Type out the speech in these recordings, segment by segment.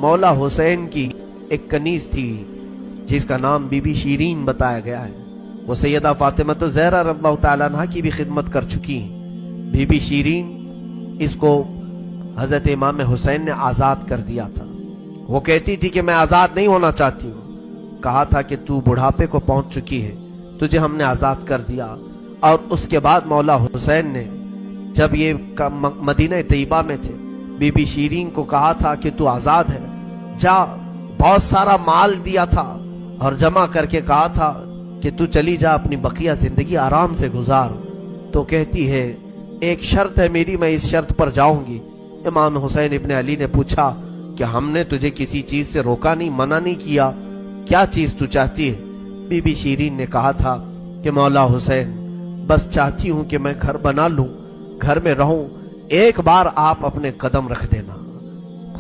مولا حسین کی ایک کنیز تھی جس کا نام بی بی شیرین بتایا گیا ہے. وہ سیدہ فاطمہ الزہرا رضی اللہ تعالیٰ عنہ کی بھی خدمت کر چکی ہیں. بی بی شیرین اس کو حضرت امام حسین نے آزاد کر دیا تھا. وہ کہتی تھی کہ میں آزاد نہیں ہونا چاہتی ہوں. کہا تھا کہ تو بڑھاپے کو پہنچ چکی ہے, تجھے ہم نے آزاد کر دیا. اور اس کے بعد مولا حسین نے جب یہ مدینہ طیبہ میں تھے, بی بی شیرین کو کہا تھا کہ تو آزاد ہے, جا. بہت سارا مال دیا تھا اور جمع کر کے کہا تھا کہ تو چلی جا, اپنی بقیہ زندگی آرام سے گزار. تو کہتی ہے ایک شرط ہے میری, میں اس شرط پر جاؤں گی. امام حسین ابن علی نے پوچھا کہ ہم نے تجھے کسی چیز سے روکا نہیں, منع نہیں کیا, کیا چیز تو چاہتی ہے؟ بی بی شیرین نے کہا تھا کہ مولا حسین بس چاہتی ہوں کہ میں گھر بنا لوں, گھر میں رہوں, ایک بار آپ اپنے قدم رکھ دینا,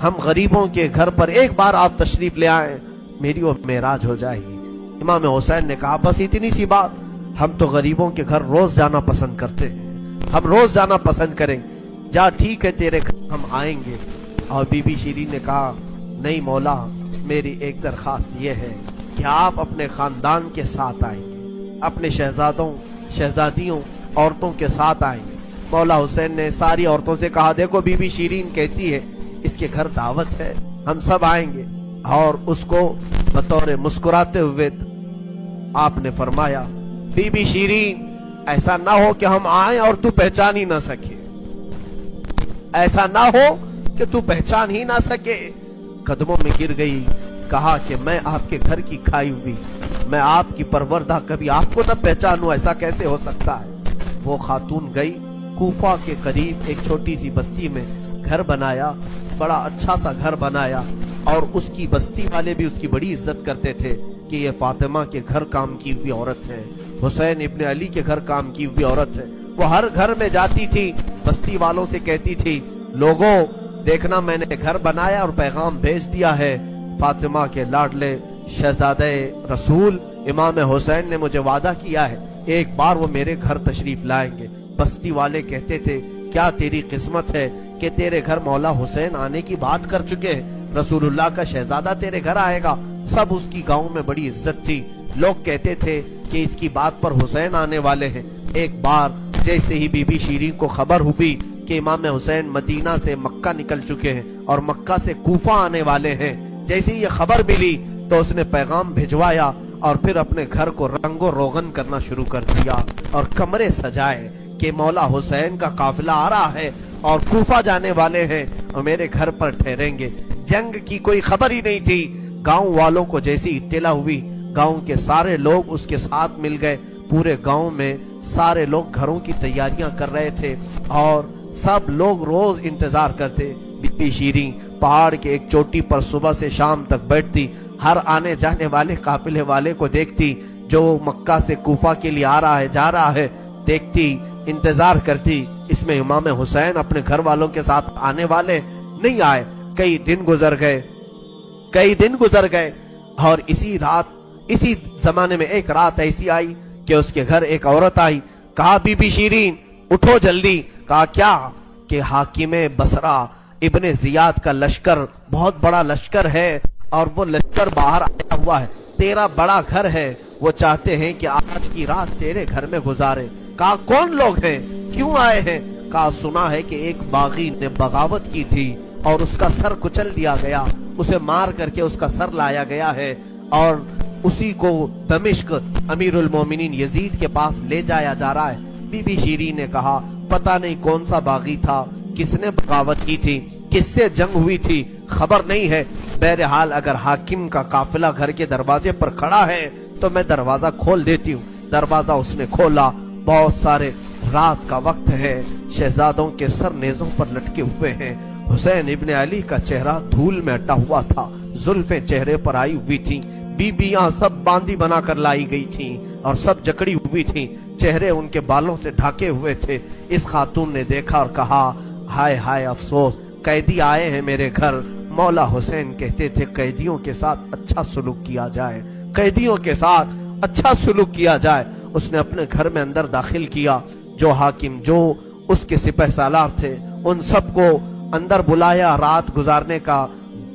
ہم غریبوں کے گھر پر ایک بار آپ تشریف لے آئیں, میری وہ معراج ہو جائے گی. امام حسین نے کہا بس اتنی سی بات, ہم تو غریبوں کے گھر روز جانا پسند کرتے ہیں, ہم روز جانا پسند کریں, جا ٹھیک ہے تیرے گھر ہم آئیں گے. اور بی بی شیرین نے کہا نہیں مولا, میری ایک درخواست یہ ہے کہ آپ اپنے خاندان کے ساتھ آئیں گے, اپنے شہزادوں شہزادیوں عورتوں کے ساتھ آئیں گے. مولا حسین نے ساری عورتوں سے کہا دیکھو بی بی شیرین کہتی ہے اس کے گھر دعوت ہے, ہم سب آئیں گے. اور اس کو بطور مسکراتے ہوئے آپ نے فرمایا بی بی شیرین ایسا نہ ہو کہ ہم آئیں اور تو پہچان ہی نہ سکے, ایسا نہ ہو کہ تو پہچان ہی نہ سکے. قدموں میں گر گئی, کہا کہ میں آپ کے گھر کی کھائی ہوئی, میں آپ کی پروردہ, کبھی آپ کو نہ پہچانوں, ایسا کیسے ہو سکتا ہے. وہ خاتون گئی, کوفہ کے قریب ایک چھوٹی سی بستی میں گھر بنایا, بڑا اچھا سا گھر بنایا. اور اس کی بستی والے بھی اس کی بڑی عزت کرتے تھے کہ یہ فاطمہ کے گھر کام کی ہوئی عورت ہے, حسین ابن علی کے گھر کام کی ہوئی عورت ہے. وہ ہر گھر میں جاتی تھی, بستی والوں سے کہتی تھی لوگوں دیکھنا میں نے گھر بنایا اور پیغام بھیج دیا ہے, فاطمہ کے لاڈلے شہزادہ رسول امام حسین نے مجھے وعدہ کیا ہے ایک بار وہ میرے گھر تشریف لائیں گے. بستی والے کہتے تھے کیا تیری قسمت ہے کہ تیرے گھر مولا حسین آنے کی بات کر چکے ہیں, رسول اللہ کا شہزادہ تیرے گھر آئے گا. سب اس کی گاؤں میں بڑی عزت تھی, لوگ کہتے تھے کہ اس کی بات پر حسین آنے والے ہیں. ایک بار جیسے ہی بی بی شیرین کو خبر ہوئی کہ امام حسین مدینہ سے مکہ نکل چکے ہیں اور مکہ سے کوفہ آنے والے ہیں, جیسے یہ خبر ملی تو اس نے پیغام بھجوایا اور پھر اپنے گھر کو رنگ و روغن کرنا شروع کر دیا اور کمرے سجائے کہ مولا حسین کا قافلہ آ رہا ہے اور کوفہ جانے والے ہیں اور میرے گھر پر ٹھہریں گے. جنگ کی کوئی خبر ہی نہیں تھی. گاؤں والوں کو جیسی اطلاع ہوئی, گاؤں کے سارے لوگ اس کے ساتھ مل گئے. پورے گاؤں میں سارے لوگ گھروں کی تیاریاں کر رہے تھے اور سب لوگ روز انتظار کرتے. بی بی شیرین پہاڑ کے ایک چوٹی پر صبح سے شام تک بیٹھتی, ہر آنے جانے والے قافلے والے کو دیکھتی جو مکہ سے کوفہ کے لیے آ رہا ہے جا رہا ہے, دیکھتی, انتظار کرتی. اس میں امام حسین اپنے گھر والوں کے ساتھ آنے والے نہیں آئے. کئی دن گزر گئے اور اسی زمانے میں ایک رات ایسی آئی کہ اس کے گھر ایک عورت آئی. کہا بی بی شیرین اٹھو جلدی. کہا کیا؟ کہ حاکم بصرہ ابن زیاد کا لشکر, بہت بڑا لشکر ہے اور وہ لشکر باہر آیا ہوا ہے, تیرا بڑا گھر ہے, وہ چاہتے ہیں کہ آج کی رات تیرے گھر میں گزارے. کہا کون لوگ ہیں, کیوں آئے ہیں؟ کہا سنا ہے کہ ایک باغی نے بغاوت کی تھی اور اس کا سر کچل دیا گیا, اسے مار کر کے اس کا سر لایا گیا ہے اور اسی کو دمشق امیر المومنین یزید کے پاس لے جایا جا رہا ہے. بی بی شیرین نے کہا پتہ نہیں کون سا باغی تھا, کس نے بغاوت کی تھی, کس سے جنگ ہوئی تھی, خبر نہیں ہے. بہرحال اگر حاکم کا قافلہ گھر کے دروازے پر کھڑا ہے تو میں دروازہ کھول دیتی ہوں. دروازہ اس نے کھولا, بہت سارے, رات کا وقت ہے, شہزادوں کے سر نیزوں پر لٹکے ہوئے ہیں. حسین ابن علی کا چہرہ دھول میں اٹا ہوا تھا, زلفیں چہرے پر آئی ہوئی تھیں, بیبیاں سب باندی بنا کر لائی گئی تھیں اور سب جکڑی ہوئی تھیں, چہرے ان کے بالوں سے ڈھاکے ہوئے تھے. اس خاتون نے دیکھا اور کہا ہائے ہائے افسوس, قیدی آئے ہیں میرے گھر. مولا حسین کہتے تھے قیدیوں کے ساتھ اچھا سلوک کیا جائے, قیدیوں کے ساتھ اچھا سلوک کیا جائے. اس نے اپنے گھر میں اندر داخل کیا, جو حاکم, جو اس کے سپہ سالار تھے, ان سب کو اندر بلایا, رات گزارنے کا